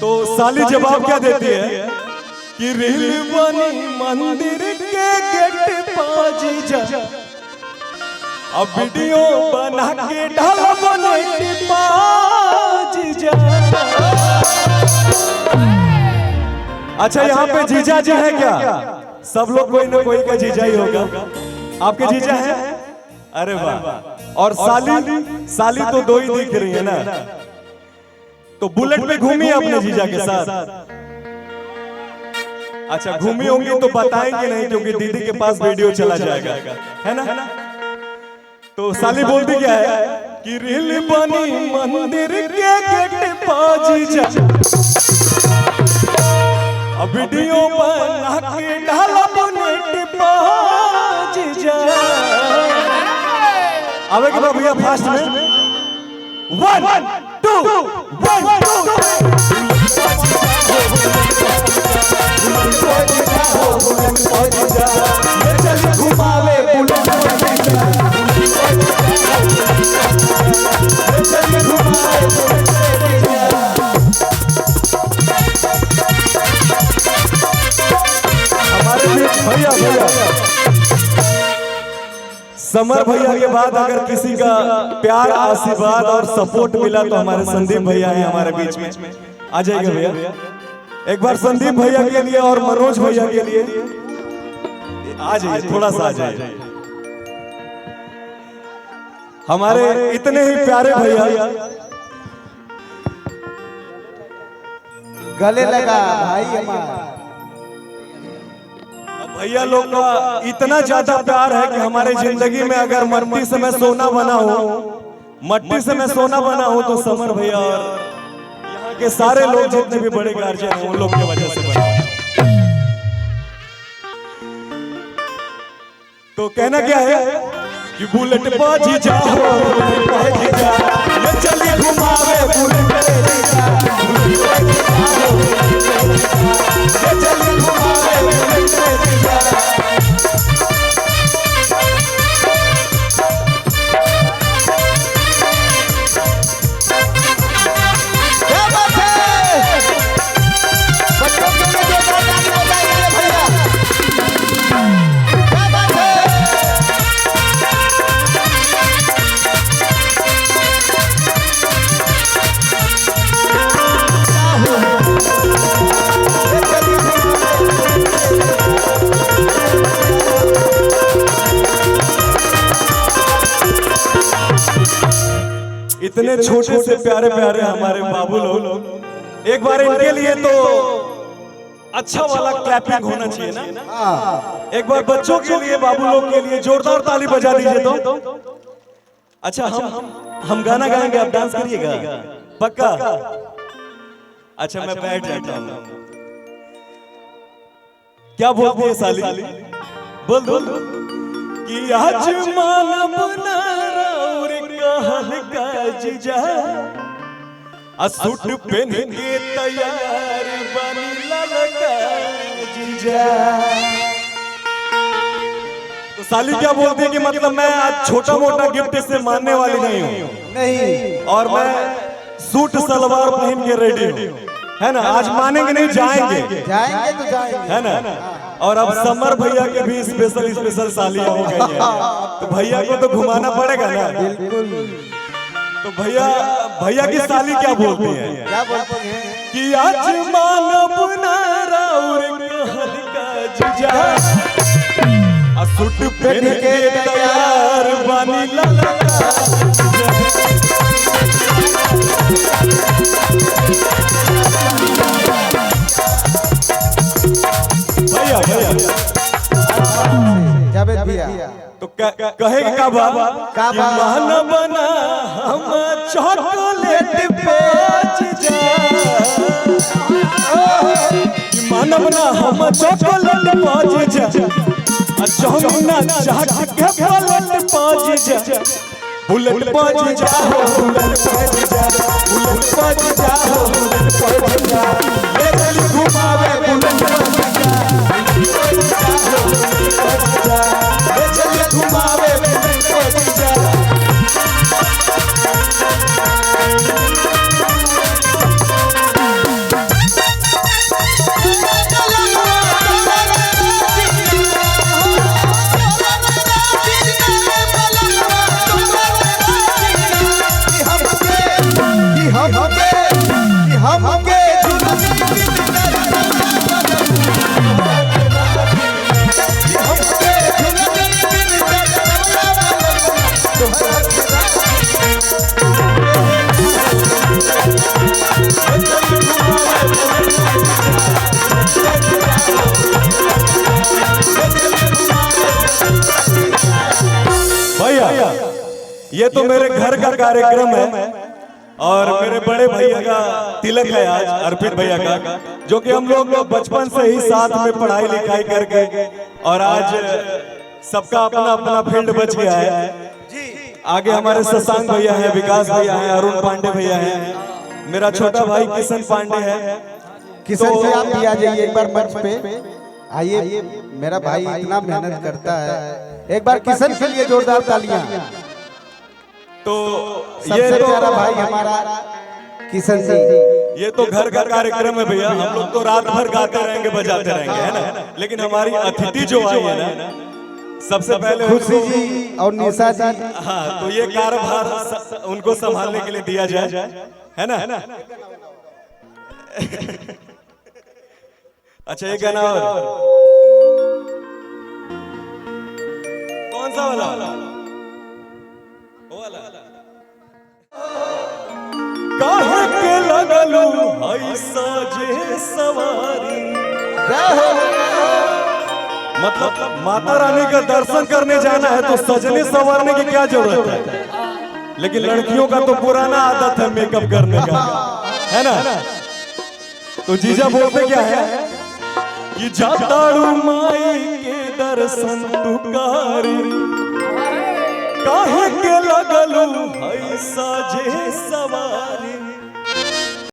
तो साली जवाब क्या देती है कि रील बनी मंदिर के गेट पाजी जा, अब वीडियो बना के ढाल बने पाजी जा। अच्छा यहाँ पे जीजा जी है क्या? सब लोग कोई ना कोई का जीजा ही होगा। आपके जीजा है? अरे वाह। और साली तो दो ही दिख रही है ना, तो बुलेट पे घूमी अपने जीजा के साथ? अच्छा घूमी होंगी तो बताएंगे नहीं क्योंकि दीदी के पास वीडियो चला जाएगा, है ना? तो साली बोलती क्या है कि रील बनी मंदिर के गेट पाजी जा, अब वीडियो बना के ढाला बुलेट पाजी जा। आवे के भैया फास्ट में 1 2 1 2 घुमावे हमारे भैया समर भैया के बाद अगर किसी का प्यार आशीर्वाद और सपोर्ट मिला तो हमारे संदीप भैया हैं हमारे बीच में। आ जाएगा भैया एक बार संदीप भैया के लिए और मनोज भैया के लिए आ जाइए, थोड़ा सा आ जाइए। हमारे इतने ही प्यारे भैया गले लगा भाई हमारा। भैया लोग का इतना ज्यादा प्यार है कि हमारे जिंदगी में अगर मट्टी से मैं सोना बना हो तो समर भैया और यहाँ के सारे लोग जितने भी बड़े गार्जियन हैं उन लोग की वजह से बना। तो कहना क्या है कि बुलेट बाजी जाओ, चलिए घुमावे बुलेट इतने छोटे से प्यारे प्यारे हमारे बाबू लोग, एक बार इनके लिए तो अच्छा वाला क्लैपिंग होना चाहिए ना। एक बार बच्चों के लिए बाबू लोग के लिए जोरदार ताली बजा दीजिए तो। अच्छा हम गाना गाएंगे, आप डांस करिएगा पक्का? अच्छा मैं बैठ जाता हूँ। क्या बोलती है साली? बोल कि आज मानव ना जीजा सूट पहन के तैयार बनी ललका जीजा। तो साली क्या बोलती है कि मतलब मैं आज छोटा मोटा गिफ्ट से मानने वाली नहीं, और मैं सूट सलवार पहन के रेडी हूँ, है ना? आज मानेंगे नहीं, जाएंगे तो जाएंगे, है ना? और अब समर भैया के भी स्पेशल सालियां हो गई है, तो भैया को तो घुमाना पड़ेगा ना। बिल्कुल। तो भैया की साली क्या बोलती है? क्या बोलते हैं कि आज मानव ना राउर हल्का जीजा सूट पहन के तैयार बनी ललका। भैया जावेद भैया तो कहेगा का बाबा मान बना हम चॉकलेट बेच जा, मान बना हम चॉकलेट बेच जा, चौमिना चाट के पलट पाज जा, बुलेट पाज जा बुलेट पाज जा बुलेट पाज जा, ले चली घुमावे बुलेट पाज जा, ले चली घुमावे बुलेट पाज जा। हमके भैया ये तो मेरे घर का कार्यक्रम है और मेरे बड़े भैया का तिलक है आज, अर्पित भैया का, जो कि हम लोग बचपन से ही साथ में पढ़ाई लिखाई करके और आज सबका अपना अपना फील्ड बच गया है। आगे हमारे शशांक भैया हैं, विकास भैया हैं, अरुण पांडे भैया हैं, मेरा छोटा भाई किशन पांडे है। किशन जी आप भी आ जाइए एक बार मंच पे आइए। मेरा भाई इतना मेहनत करता है, एक बार किशन के लिए जोरदार तालियां। तो ये तो प्यारा भाई हमारा किशन जी। ये तो घर का कार्यक्रम है भैया, हम लोग तो रात भर गाते रहेंगे बजाते रहेंगे, है ना। लेकिन हमारी अतिथि जो आई है ना, सबसे पहले खुशी जी और निशा जी, हाँ, तो ये कार्यभार उनको संभालने के लिए दिया जाए, है ना। अच्छा ये गाना और कौन सा वाला? वो वाला। काहे के लगलू ऐसा जे सवारी, मतलब माता रानी का दर्शन करने जाना है तो सजने संवारने की क्या जरूरत है। लेकिन लड़कियों का तो पुराना आदत है मेकअप करने का, है ना। तो जीजा बोलते क्या है कि जाताड़ू माई के दर्शन तुकारी, काहे के लगलू ऐसा जे सवारी।